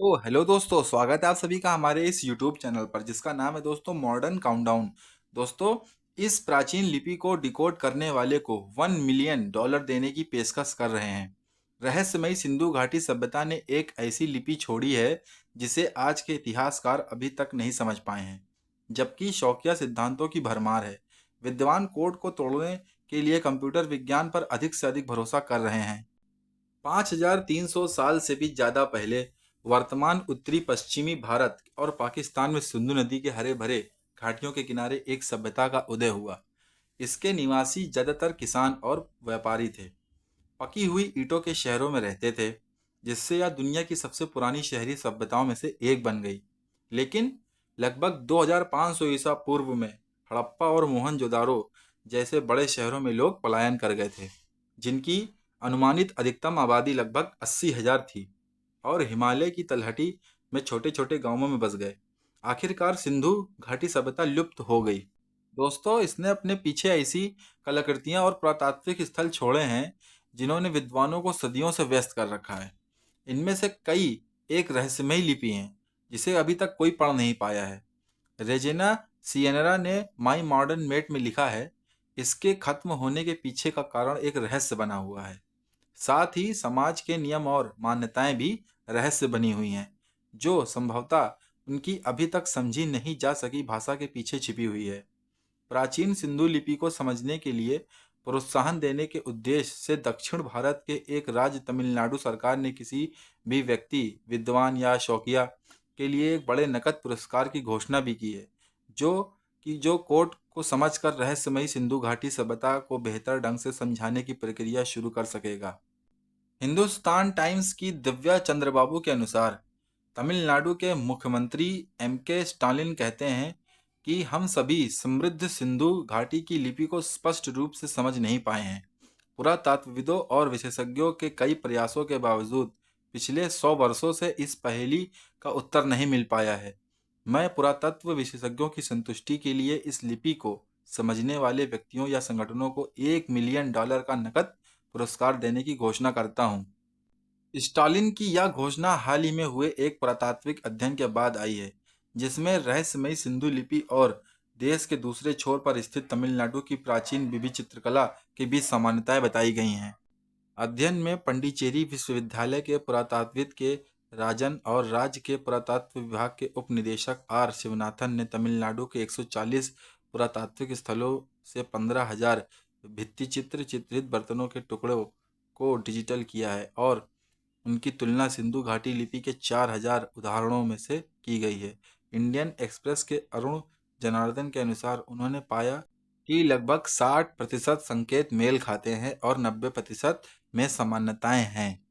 तो हेलो दोस्तों, स्वागत है आप सभी का हमारे इस यूट्यूब चैनल पर जिसका नाम है दोस्तों मॉडर्न काउंटडाउन। दोस्तों, इस प्राचीन लिपि को डिकोड करने वाले को $1 मिलियन देने की पेशकश कर रहे हैं। रहस्यमयी सिंधु घाटी सभ्यता ने एक ऐसी लिपि छोड़ी है जिसे आज के इतिहासकार अभी तक नहीं समझ पाए हैं, जबकि शौकिया सिद्धांतों की भरमार है। विद्वान कोड को तोड़ने के लिए कंप्यूटर विज्ञान पर अधिक से अधिक भरोसा कर रहे हैं। 5300 साल से भी ज्यादा पहले वर्तमान उत्तरी पश्चिमी भारत और पाकिस्तान में सिंधु नदी के हरे भरे घाटियों के किनारे एक सभ्यता का उदय हुआ। इसके निवासी ज्यादातर किसान और व्यापारी थे। पकी हुई ईंटों के शहरों में रहते थे, जिससे यह दुनिया की सबसे पुरानी शहरी सभ्यताओं में से एक बन गई। लेकिन लगभग 2500 ईसा पूर्व में हड़प्पा और मोहनजोदारो जैसे बड़े शहरों में लोग पलायन कर गए थे, जिनकी अनुमानित अधिकतम आबादी लगभग 80,000 थी और हिमालय की तलहटी में छोटे छोटे गांवों में बस गए। आखिरकार सिंधु घाटी सभ्यता लुप्त हो गई। दोस्तों, इसने अपने पीछे ऐसी कलाकृतियां और पुरातात्विक स्थल छोड़े हैं जिन्होंने विद्वानों को सदियों से व्यस्त कर रखा है। इनमें से कई एक रहस्यमयी लिपि हैं जिसे अभी तक कोई पढ़ नहीं पाया है। रेजिना सियनरा ने माई मॉडर्न मेट में लिखा है, इसके खत्म होने के पीछे का कारण एक रहस्य बना हुआ है। साथ ही समाज के नियम और मान्यताएं भी रहस्य बनी हुई हैं, जो संभवतः उनकी अभी तक समझी नहीं जा सकी भाषा के पीछे छिपी हुई है। प्राचीन सिंधु लिपि को समझने के लिए प्रोत्साहन देने के उद्देश्य से दक्षिण भारत के एक राज्य तमिलनाडु सरकार ने किसी भी व्यक्ति, विद्वान या शौकिया के लिए एक बड़े नकद पुरस्कार की घोषणा भी की है, जो कोर्ट को समझकर रहस्यमयी सिंधु घाटी सभ्यता को बेहतर ढंग से समझाने की प्रक्रिया शुरू कर सकेगा। हिंदुस्तान टाइम्स की दिव्या चंद्रबाबू के अनुसार तमिलनाडु के मुख्यमंत्री M.K. स्टालिन कहते हैं कि हम सभी समृद्ध सिंधु घाटी की लिपि को स्पष्ट रूप से समझ नहीं पाए हैं। पुरातत्वविदों और विशेषज्ञों के कई प्रयासों के बावजूद पिछले 100 वर्षों से इस पहेली का उत्तर नहीं मिल पाया है। मैं पुरातत्व विशेषज्ञों की संतुष्टि के लिए इस लिपि को समझने वाले व्यक्तियों या संगठनों को $1 मिलियन का नकद पुरस्कार देने की घोषणा करता हूं। स्टालिन की यह घोषणा हाल ही में हुए एक पुरातात्विक अध्ययन के बाद आई है, जिसमें रहस्यमयी सिंधु लिपि और देश के दूसरे छोर पर स्थित तमिलनाडु की प्राचीन विभिन्न चित्रकला के बीच समानताएं बताई गई हैं। अध्ययन में पंडिचेरी विश्वविद्यालय के पुरातत्वविद के राजन और राज्य के पुरातत्व विभाग के उप निदेशक R शिवनाथन ने तमिलनाडु के 140 पुरातात्विक स्थलों से 15,000 भित्तिचित्र चित्रित बर्तनों के टुकड़ों को डिजिटल किया है और उनकी तुलना सिंधु घाटी लिपि के 4,000 उदाहरणों में से की गई है। इंडियन एक्सप्रेस के अरुण जनार्दन के अनुसार उन्होंने पाया कि लगभग 60% संकेत मेल खाते हैं और 90% में समानताएं हैं।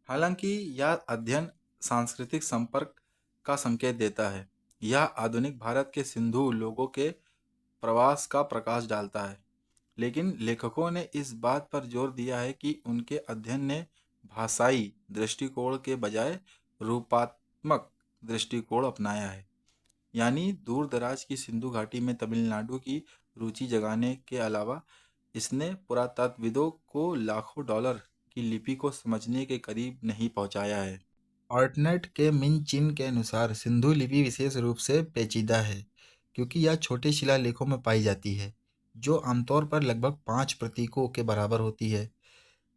हालांकि यह अध्ययन सांस्कृतिक संपर्क का संकेत देता है। यह आधुनिक भारत के सिंधु लोगों के प्रवास का प्रकाश डालता है, लेकिन लेखकों ने इस बात पर जोर दिया है कि उनके अध्ययन ने भाषाई दृष्टिकोण के बजाय रूपात्मक दृष्टिकोण अपनाया है। यानी दूर दराज की सिंधु घाटी में तमिलनाडु की रुचि जगाने के अलावा इसने पुरातत्वविदों को लाखों डॉलर की लिपि को समझने के करीब नहीं पहुंचाया है। ऑर्टनेट के मिन चिन के अनुसार सिंधु लिपि विशेष रूप से पेचीदा है क्योंकि यह छोटे शिलालेखों में पाई जाती है, जो आमतौर पर लगभग 5 प्रतीकों के बराबर होती है।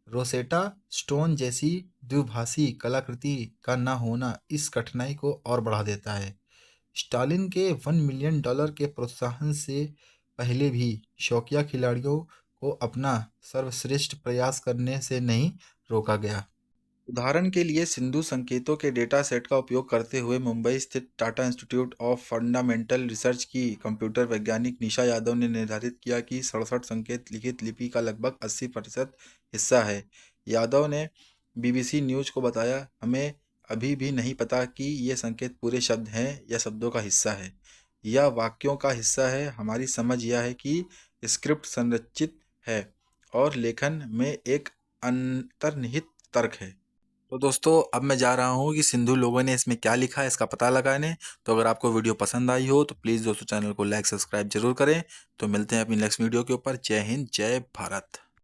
रोसेटा स्टोन जैसी द्विभाषी कलाकृति का न होना इस कठिनाई को और बढ़ा देता है। स्टालिन के $1 मिलियन के प्रोत्साहन से पहले भी शौकिया खिलाड़ियों को अपना सर्वश्रेष्ठ प्रयास करने से नहीं रोका गया। उदाहरण के लिए सिंधु संकेतों के डेटा सेट का उपयोग करते हुए मुंबई स्थित Tata institute of fundamental research की कंप्यूटर वैज्ञानिक निशा यादव ने निर्धारित किया कि 67 संकेत लिखित लिपि का लगभग 80% हिस्सा है। यादव ने BBC न्यूज को बताया, हमें अभी भी नहीं पता कि ये संकेत पूरे शब्द हैं या शब्दों का हिस्सा है या वाक्यों का हिस्सा है। हमारी समझ यह है कि स्क्रिप्ट संरचित है और लेखन में एक अंतर्निहित तर्क है। तो दोस्तों, अब मैं जा रहा हूँ कि सिंधु लोगों ने इसमें क्या लिखा है इसका पता लगाने। तो अगर आपको वीडियो पसंद आई हो तो प्लीज़ दोस्तों चैनल को लाइक सब्सक्राइब जरूर करें। तो मिलते हैं अपनी नेक्स्ट वीडियो के ऊपर। जय हिंद, जय भारत।